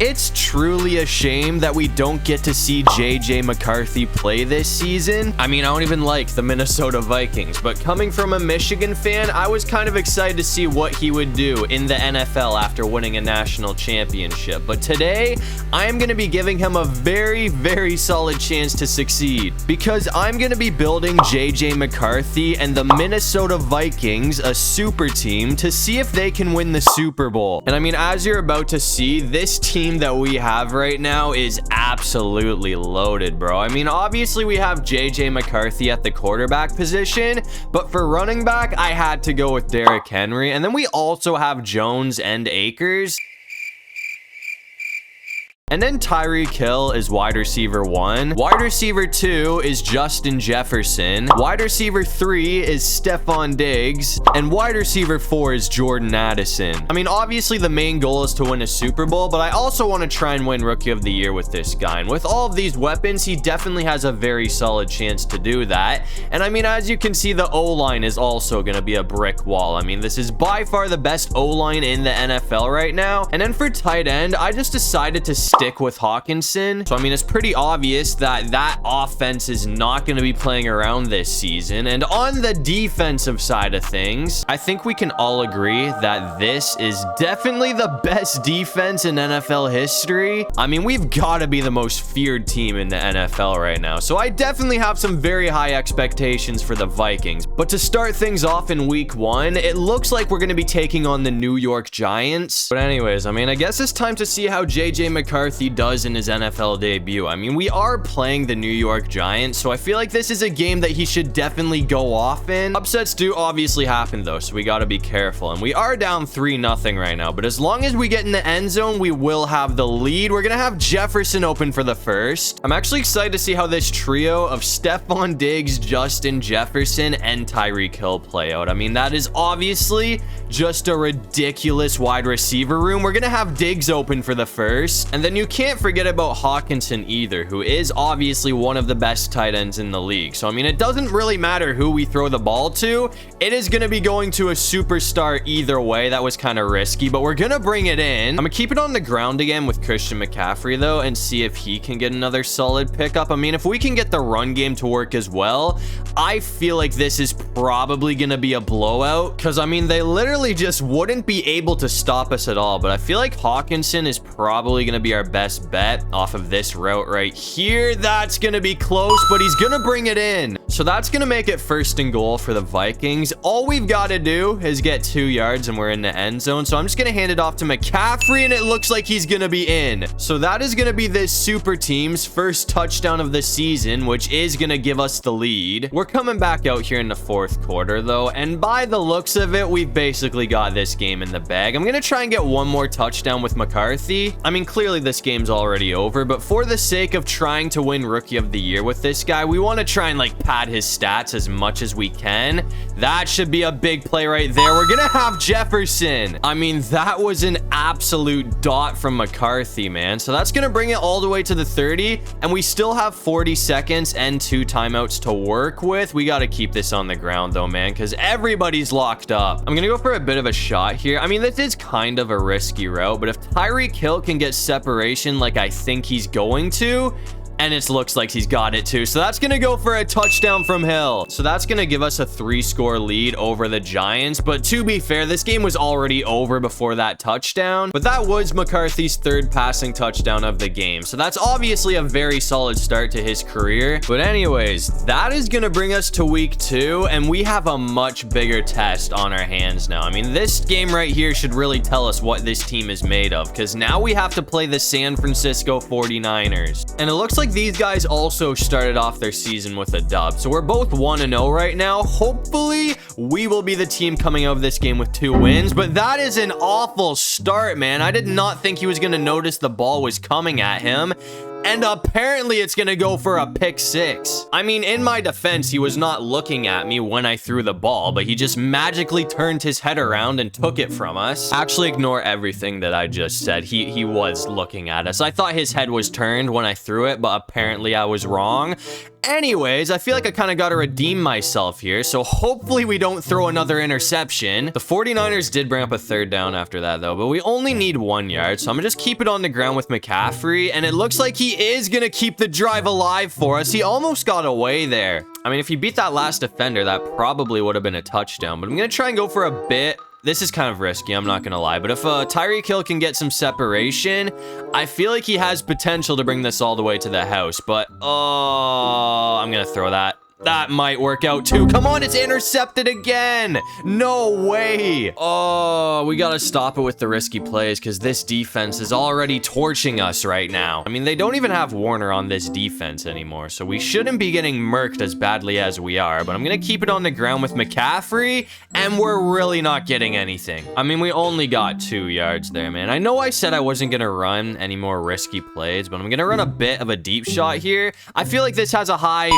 It's truly a shame that we don't get to see JJ McCarthy play this season. I mean, I don't even like the Minnesota Vikings, but coming from a Michigan fan, I was kind of excited to see what he would do in the NFL after winning a national championship. But today, I am going to be giving him a very, very solid chance to succeed, because I'm going to be building JJ McCarthy and the Minnesota Vikings, a super team, to see if they can win the Super Bowl. And I mean, as you're about to see, this team that we have right now is absolutely loaded, bro. I mean, obviously we have JJ McCarthy at the quarterback position, but for running back, I had to go with Derrick Henry. And then we also have Jones and Akers. And then Tyreek Hill is wide receiver 1. Wide receiver 2 is Justin Jefferson. Wide receiver 3 is Stephon Diggs. And wide receiver 4 is Jordan Addison. I mean, obviously the main goal is to win a Super Bowl, but I also want to try and win Rookie of the Year with this guy. And with all of these weapons, he definitely has a very solid chance to do that. And I mean, as you can see, the O-line is also going to be a brick wall. I mean, this is by far the best O-line in the NFL right now. And then for tight end, I just decided to stick with Hawkinson. So I mean, it's pretty obvious that that offense is not going to be playing around this season. And on the defensive side of things, I think we can all agree that this is definitely the best defense in NFL history. I mean, we've got to be the most feared team in the NFL right now. So I definitely have some very high expectations for the Vikings. But to start things off in week 1, it looks like we're going to be taking on the New York Giants. But anyways, I mean, I guess it's time to see how JJ McCarthy does in his NFL debut. I mean, we are playing the New York Giants, so I feel like this is a game that he should definitely go off in. Upsets do obviously happen though, so we got to be careful. And we are down 3-0 right now, but as long as we get in the end zone, we will have the lead. We're gonna have Jefferson open for the first. I'm actually excited to see how this trio of Stephon Diggs, Justin Jefferson, and Tyreek Hill play out. I mean, that is obviously just a ridiculous wide receiver room. We're gonna have Diggs open for the first, and then you can't forget about Hawkinson either, who is obviously one of the best tight ends in the league. So I mean, it doesn't really matter who we throw the ball to. It is going to be going to a superstar either way. That was kind of risky, but we're going to bring it in. I'm going to keep it on the ground again with Christian McCaffrey though, and see if he can get another solid pickup. I mean, if we can get the run game to work as well, I feel like this is probably going to be a blowout, because I mean, they literally just wouldn't be able to stop us at all. But I feel like Hawkinson is probably going to be our best bet off of this route right here. That's going to be close, but he's going to bring it in. So that's going to make it 1st and goal for the Vikings. All we've got to do is get 2 yards and we're in the end zone. So I'm just going to hand it off to McCaffrey, and it looks like he's going to be in. So that is going to be this super team's first touchdown of the season, which is going to give us the lead. We're coming back out here in the 4th quarter though, and by the looks of it, we've basically got this game in the bag. I'm going to try and get one more touchdown with McCarthy. I mean, clearly this game's already over, but for the sake of trying to win Rookie of the Year with this guy, we want to try and like pad his stats as much as we can. That should be a big play right there. We're gonna have Jefferson. I mean, that was an absolute dot from McCarthy, man. So that's gonna bring it all the way to the 30, and we still have 40 seconds and 2 timeouts to work with. We got to keep this on the ground though, man, because everybody's locked up. I'm gonna go for a bit of a shot here. I mean, this is kind of a risky route, but if Tyreek Hill can get separation like I think he's going to, and it looks like he's got it too. So that's going to go for a touchdown from Hill. So that's going to give us a 3-score lead over the Giants. But to be fair, this game was already over before that touchdown. But that was McCarthy's 3rd passing touchdown of the game. So that's obviously a very solid start to his career. But anyways, that is going to bring us to week 2. And we have a much bigger test on our hands now. I mean, this game right here should really tell us what this team is made of, because now we have to play the San Francisco 49ers. And it looks like these guys also started off their season with a dub. So we're both 1-0 right now. Hopefully, we will be the team coming out of this game with 2 wins. But that is an awful start, man. I did not think he was going to notice the ball was coming at him. And apparently it's going to go for a pick 6. I mean, in my defense, he was not looking at me when I threw the ball, but he just magically turned his head around and took it from us. Actually, ignore everything that I just said. He was looking at us. I thought his head was turned when I threw it, but apparently I was wrong. Anyways, I feel like I kind of got to redeem myself here, so hopefully we don't throw another interception. The 49ers did bring up a third down after that, though, but we only need 1 yard, so I'm gonna just keep it on the ground with McCaffrey, and it looks like he is gonna keep the drive alive for us. He almost got away there. I mean, if he beat that last defender, that probably would have been a touchdown, but I'm gonna try and go for a bit. This is kind of risky, I'm not gonna lie, but if Tyreek Hill can get some separation, I feel like he has potential to bring this all the way to the house, but oh, I'm gonna throw that. That might work out too. Come on, it's intercepted again. No way. Oh, we gotta stop it with the risky plays because this defense is already torching us right now. I mean, they don't even have Warner on this defense anymore, so we shouldn't be getting murked as badly as we are, but I'm gonna keep it on the ground with McCaffrey, and we're really not getting anything. I mean, we only got 2 yards there, man. I know I said I wasn't gonna run any more risky plays, but I'm gonna run a bit of a deep shot here. I feel like this has a high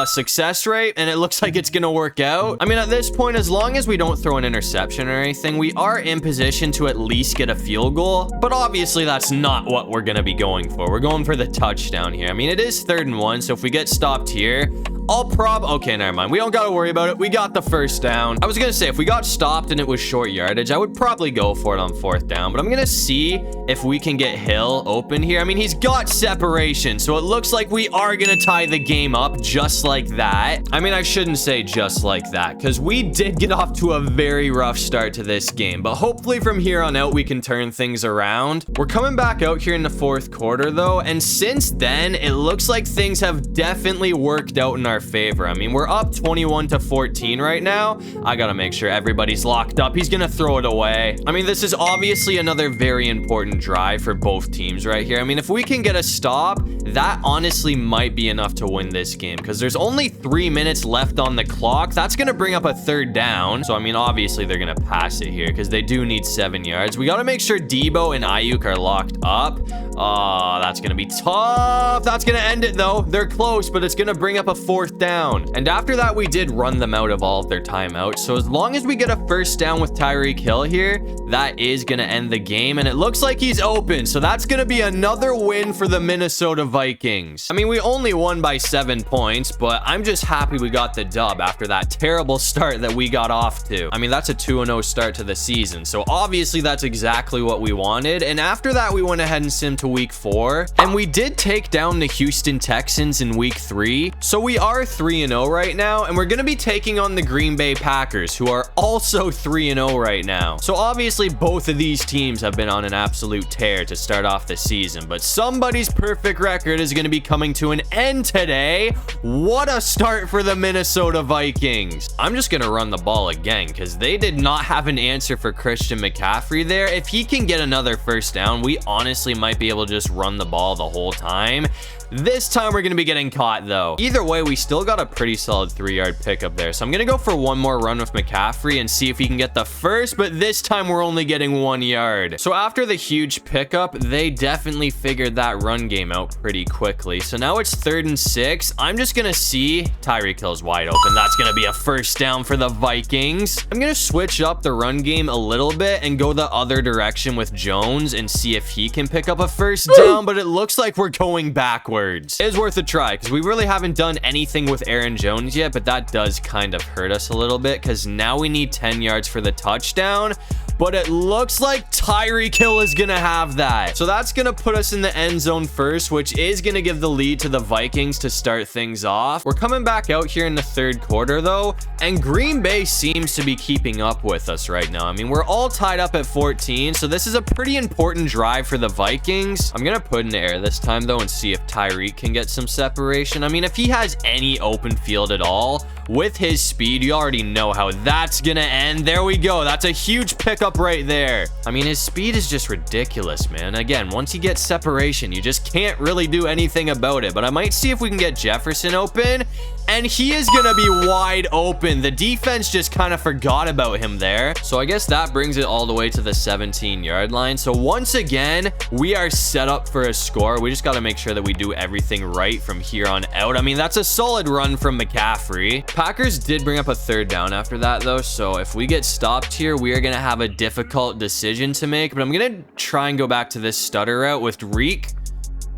success rate, and it looks like it's gonna work out. I mean, at this point, as long as we don't throw an interception or anything, we are in position to at least get a field goal, but obviously that's not what we're gonna be going for. We're going for the touchdown here. I mean, it is 3rd and 1, so if we get stopped here, okay, never mind. We don't gotta worry about it. We got the first down. I was gonna say, if we got stopped and it was short yardage, I would probably go for it on 4th down, but I'm gonna see if we can get Hill open here. I mean, he's got separation, so it looks like we are gonna tie the game up just like that. I mean, I shouldn't say just like that, because we did get off to a very rough start to this game, but hopefully from here on out, we can turn things around. We're coming back out here in the 4th quarter, though, and since then, it looks like things have definitely worked out in our favor. I mean, we're up 21-14 right now. I gotta make sure everybody's locked up. He's gonna throw it away. I mean, this is obviously another very important drive for both teams right here. I mean, if we can get a stop, that honestly might be enough to win this game, because there's only 3 minutes left on the clock. That's gonna bring up a 3rd down. So, I mean, obviously they're gonna pass it here because they do need 7 yards. We gotta make sure Debo and Ayuk are locked up. Oh, that's gonna be tough. That's gonna end it, though. They're close, but it's gonna bring up a 4th down. And after that, we did run them out of all of their timeouts. So as long as we get a 1st down with Tyreek Hill here, that is gonna end the game. And it looks like he's open. So that's gonna be another win for the Minnesota Vikings. I mean, we only won by 7 points, but I'm just happy we got the dub after that terrible start that we got off to. I mean, that's a 2-0 start to the season. So obviously that's exactly what we wanted. And after that, we went ahead and simmed to week 4. And we did take down the Houston Texans in week 3. So we are 3-0 right now, and we're going to be taking on the Green Bay Packers, who are also 3-0 right now. So obviously both of these teams have been on an absolute tear to start off the season, but somebody's perfect record is going to be coming to an end today. What a start for the Minnesota Vikings. I'm just going to run the ball again because they did not have an answer for Christian McCaffrey there. If he can get another 1st down, we honestly might be able to just run the ball the whole time. This time we're going to be getting caught, though. Either way, we still got a pretty solid 3-yard pickup there. So I'm going to go for one more run with McCaffrey and see if he can get the first, but this time we're only getting 1 yard. So after the huge pickup, they definitely figured that run game out pretty quickly. So now it's 3rd and 6. I'm just going to see Tyreek Hill's wide open. That's going to be a 1st down for the Vikings. I'm going to switch up the run game a little bit and go the other direction with Jones and see if he can pick up a 1st down, but it looks like we're going backwards. It is worth a try because we really haven't done anything with Aaron Jones yet, but that does kind of hurt us a little bit because now we need 10 yards for the touchdown. But it looks like Tyreek Hill is going to have that. So that's going to put us in the end zone first, which is going to give the lead to the Vikings to start things off. We're coming back out here in the 3rd quarter, though, and Green Bay seems to be keeping up with us right now. I mean, we're all tied up at 14, so this is a pretty important drive for the Vikings. I'm going to put in the air this time, though, and see if Tyreek can get some separation. I mean, if he has any open field at all, with his speed, you already know how that's going to end. There we go. That's a huge pickup right there. I mean, his speed is just ridiculous, man. Again, once he gets separation, you just can't really do anything about it. But I might see if we can get Jefferson open, and he is gonna be wide open. The defense just kind of forgot about him there. So I guess that brings it all the way to the 17-yard line. So once again, we are set up for a score. We just got to make sure that we do everything right from here on out. I mean, that's a solid run from McCaffrey. Packers did bring up a 3rd down after that, though. So if we get stopped here, we are gonna have a difficult decision to make, but I'm gonna try and go back to this stutter route with Reek.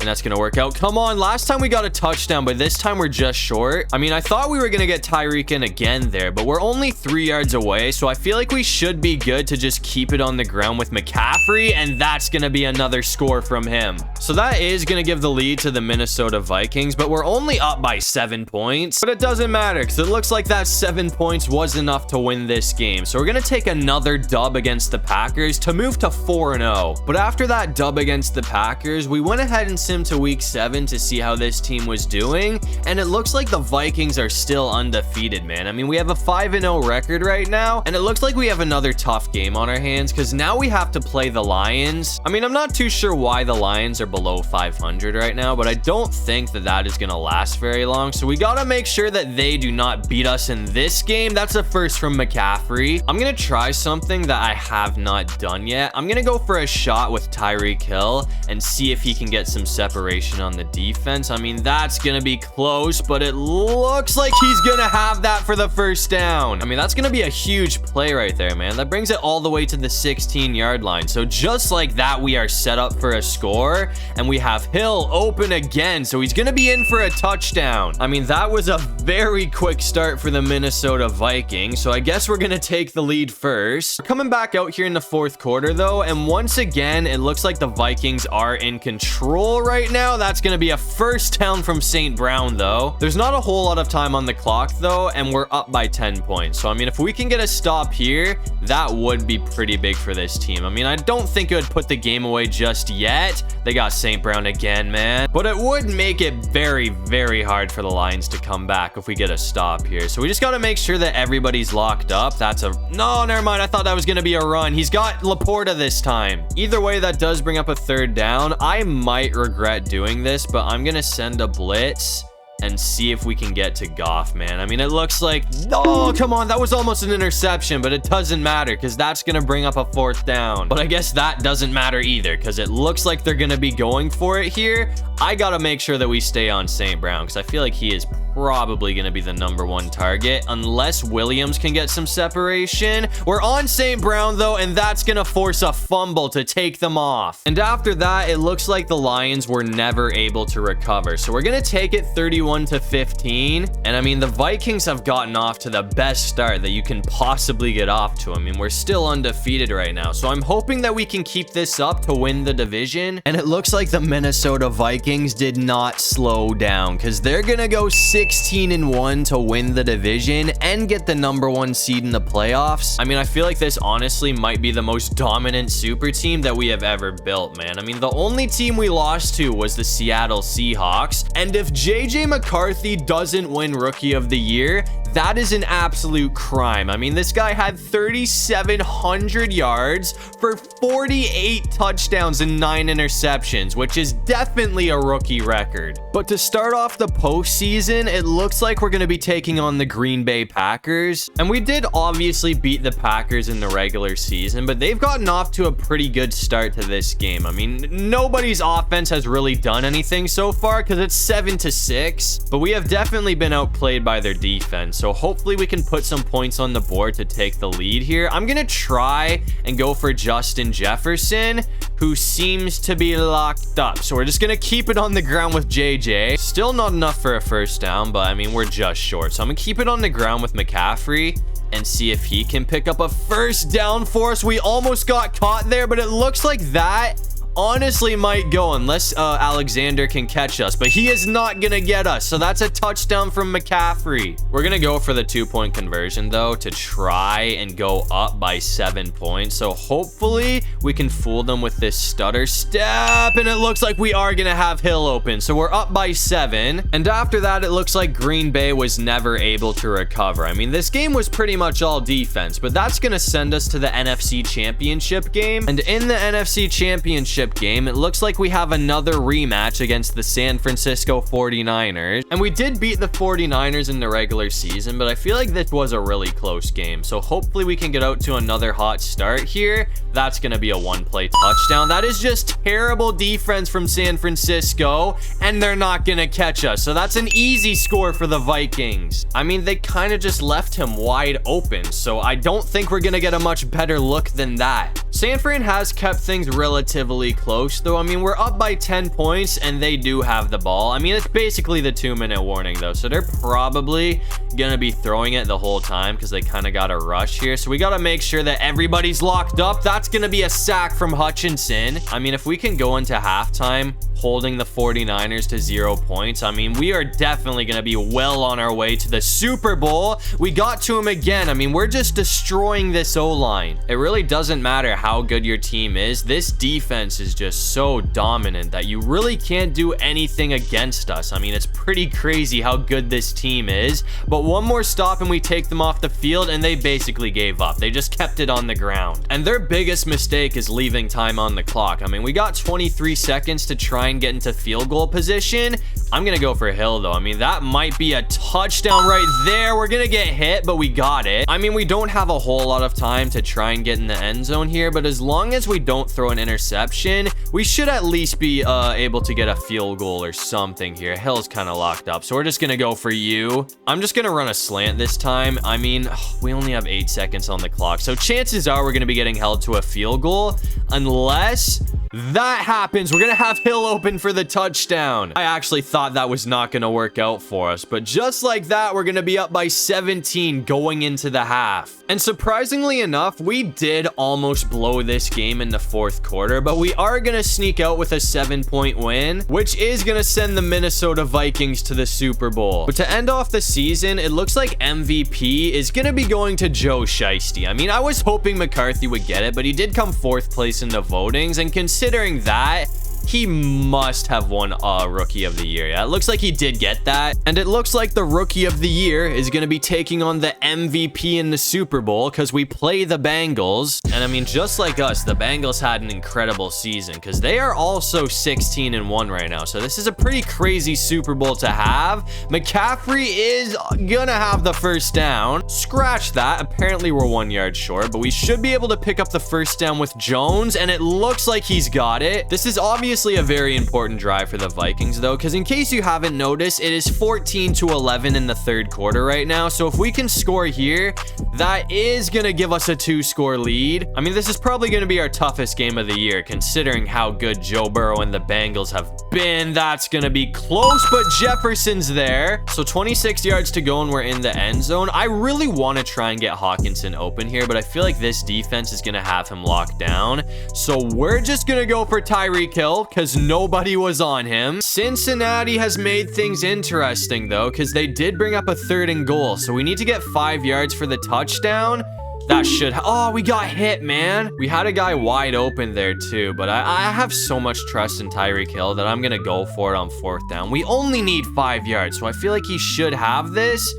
And that's going to work out. Come on. Last time we got a touchdown, but this time we're just short. I mean, I thought we were going to get Tyreek in again there, but we're only 3 yards away. So I feel like we should be good to just keep it on the ground with McCaffrey. And that's going to be another score from him. So that is going to give the lead to the Minnesota Vikings, but we're only up by 7 points. But it doesn't matter because it looks like that 7 points was enough to win this game. So we're going to take another dub against the Packers to move to 4-0. But after that dub against the Packers, we went ahead and simmed to week 7 to see how this team was doing. And it looks like the Vikings are still undefeated, man. I mean, we have a 5-0 record right now. And it looks like we have another tough game on our hands because now we have to play the Lions. I mean, I'm not too sure why the Lions are below 500 right now, but I don't think that is going to last very long. So we got to make sure that they do not beat us in this game. That's a first from McCaffrey. I'm going to try something that I have not done yet. I'm going to go for a shot with Tyreek Hill and see if he can get some separation on the defense. I mean, that's going to be close, but it looks like he's going to have that for the first down. I mean, that's going to be a huge play right there, man. That brings it all the way to the 16-yard line. So just like that, we are set up for a score, and we have Hill open again. So he's going to be in for a touchdown. I mean, that was a very quick start for the Minnesota Vikings. So I guess we're going to take the lead first. We're coming back out here in the fourth quarter, though, and once again, it looks like the Vikings are in control right now. That's going to be a first down from St. Brown, though. There's not a whole lot of time on the clock, though, and we're up by 10 points. So, I mean, if we can get a stop here, that would be pretty big for this team. I mean, I don't think it would put the game away just yet. They got St. Brown again, man. But it would make it very, very hard for the Lions to come back if we get a stop here. So we just got to make sure that everybody's locked up. That's a... No, never mind. I thought that was going to be a run. He's got Laporta this time. Either way, that does bring up a third down. I might regret doing this, but I'm going to send a blitz and see if we can get to Goff, man. I mean, it looks like... Oh, come on. That was almost an interception, but it doesn't matter because that's going to bring up a fourth down. But I guess that doesn't matter either because it looks like they're going to be going for it here. I got to make sure that we stay on St. Brown because I feel like he is probably going to be the #1 target unless Williams can get some separation. We're on St. Brown, though, and that's going to force a fumble to take them off. And after that, it looks like the Lions were never able to recover. So we're going to take it 31-15. And I mean, the Vikings have gotten off to the best start that you can possibly get off to. I mean, we're still undefeated right now. So I'm hoping that we can keep this up to win the division. And it looks like the Minnesota Vikings did not slow down because they're going to go 16-1 to win the division and get the #1 seed in the playoffs. I mean, I feel like this honestly might be the most dominant super team that we have ever built, man. I mean, the only team we lost to was the Seattle Seahawks. And if JJ McCarthy doesn't win Rookie of the Year, that is an absolute crime. I mean, this guy had 3,700 yards for 48 touchdowns and 9 interceptions, which is definitely a rookie record. But to start off the postseason, it looks like we're going to be taking on the Green Bay Packers. And we did obviously beat the Packers in the regular season, but they've gotten off to a pretty good start to this game. I mean, nobody's offense has really done anything so far because it's 7-6, but we have definitely been outplayed by their defense. So hopefully we can put some points on the board to take the lead here. I'm going to try and go for Justin Jefferson, who seems to be locked up. So we're just going to keep it on the ground with JJ. Still not enough for a first down, but I mean, we're just short. So I'm going to keep it on the ground with McCaffrey and see if he can pick up a first down for us. We almost got caught there, but it looks like that honestly might go unless Alexander can catch us, but he is not gonna get us. So that's a touchdown from McCaffrey. We're gonna go for the 2-point conversion though to try and go up by 7 points. So hopefully we can fool them with this stutter step, and it looks like we are gonna have Hill open. So we're up by 7, and after that it looks like Green Bay was never able to recover. I mean, this game was pretty much all defense, but that's gonna send us to the NFC Championship game. And in the NFC Championship game, it looks like we have another rematch against the San Francisco 49ers. And we did beat the 49ers in the regular season, but I feel like this was a really close game. So hopefully we can get out to another hot start here. That's going to be a 1-play touchdown. That is just terrible defense from San Francisco, and they're not going to catch us. So that's an easy score for the Vikings. I mean, they kind of just left him wide open, so I don't think we're going to get a much better look than that. So San Fran has kept things relatively close, though. I mean, we're up by 10 points, and they do have the ball. I mean, it's basically the 2-minute warning, though, so they're probably gonna be throwing it the whole time because they kind of got a rush here. So we got to make sure that everybody's locked up. That's gonna be a sack from Hutchinson. I mean, if we can go into halftime holding the 49ers to 0 points, I mean, we are definitely gonna be well on our way to the Super Bowl. We got to him again. I mean, we're just destroying this O-line. It really doesn't matter how good your team is. This defense is just so dominant that you really can't do anything against us. I mean, it's pretty crazy how good this team is. But one more stop and we take them off the field, and they basically gave up. They just kept it on the ground. And their biggest mistake is leaving time on the clock. I mean, we got 23 seconds to try and get into field goal position. I'm gonna go for Hill, though. I mean, that might be a touchdown right there. We're gonna get hit, but we got it. I mean, we don't have a whole lot of time to try and get in the end zone here, but as long as we don't throw an interception, we should at least be able to get a field goal or something here. Hill's kind of locked up, so we're just gonna go for you. I'm just gonna run a slant this time. I mean, we only have 8 seconds on the clock, so chances are we're gonna be getting held to a field goal unless that happens. We're gonna have Hill open for the touchdown. I actually thought that was not gonna work out for us, but just like that, we're gonna be up by 17 going into the half. And surprisingly enough, we did almost blow this game in the fourth quarter, but we are gonna sneak out with a 7-point win, which is gonna send the Minnesota Vikings to the Super Bowl. But to end off the season, it looks like MVP is gonna be going to Joe Shiesty. I mean, I was hoping McCarthy would get it, but he did come 4th place in the votings, and considering that, he must have won Rookie of the Year. Yeah, it looks like he did get that. And it looks like the Rookie of the Year is going to be taking on the MVP in the Super Bowl because we play the Bengals. And I mean, just like us, the Bengals had an incredible season because they are also 16-1 right now. So this is a pretty crazy Super Bowl to have. McCaffrey is going to have the first down. Scratch that. Apparently, we're 1 yard short, but we should be able to pick up the first down with Jones, and it looks like he's got it. This is obviously a very important drive for the Vikings, though, because in case you haven't noticed, it is 14-11 in the third quarter right now. So if we can score here, that is going to give us a 2-score lead. I mean, this is probably going to be our toughest game of the year, considering how good Joe Burrow and the Bengals have been. That's going to be close, but Jefferson's there. So 26 yards to go, and we're in the end zone. I really want to try and get Hawkinson open here, but I feel like this defense is going to have him locked down. So we're just going to go for Tyreek Hill, because nobody was on him. Cincinnati has made things interesting, though, because they did bring up a 3rd and goal. So we need to get 5 yards for the touchdown. That should... Oh, we got hit, man. We had a guy wide open there, too. But I have so much trust in Tyreek Hill that I'm going to go for it on 4th down. We only need 5 yards, so I feel like he should have this.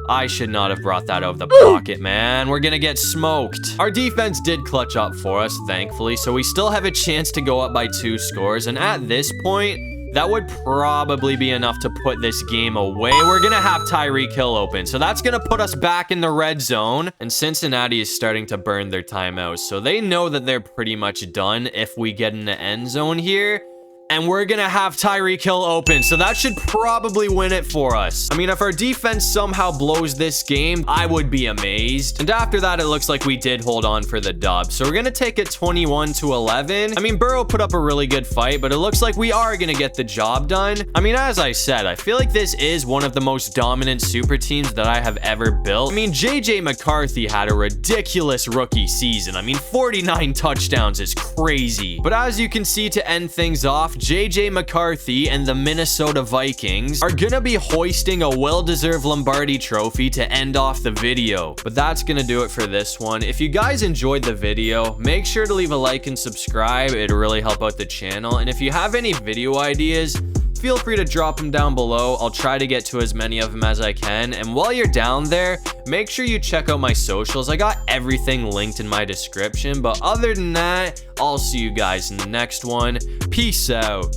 I should not have brought that out of the pocket, man. We're gonna get smoked. Our defense did clutch up for us, thankfully, so we still have a chance to go up by 2 scores. And at this point, that would probably be enough to put this game away. We're gonna have Tyreek Hill open, so that's gonna put us back in the red zone. And Cincinnati is starting to burn their timeouts, so they know that they're pretty much done if we get in the end zone here. And we're gonna have Tyreek Hill open, so that should probably win it for us. I mean, if our defense somehow blows this game, I would be amazed. And after that, it looks like we did hold on for the dub. So we're gonna take it 21-11. I mean, Burrow put up a really good fight, but it looks like we are gonna get the job done. I mean, as I said, I feel like this is one of the most dominant super teams that I have ever built. I mean, JJ McCarthy had a ridiculous rookie season. I mean, 49 touchdowns is crazy. But as you can see, to end things off, JJ McCarthy and the Minnesota Vikings are gonna be hoisting a well-deserved Lombardi trophy to end off the video. But that's gonna do it for this one. If you guys enjoyed the video, make sure to leave a like and subscribe. It'll really help out the channel. And if you have any video ideas, feel free to drop them down below. I'll try to get to as many of them as I can. And while you're down there, make sure you check out my socials. I got everything linked in my description. But other than that, I'll see you guys in the next one. Peace out.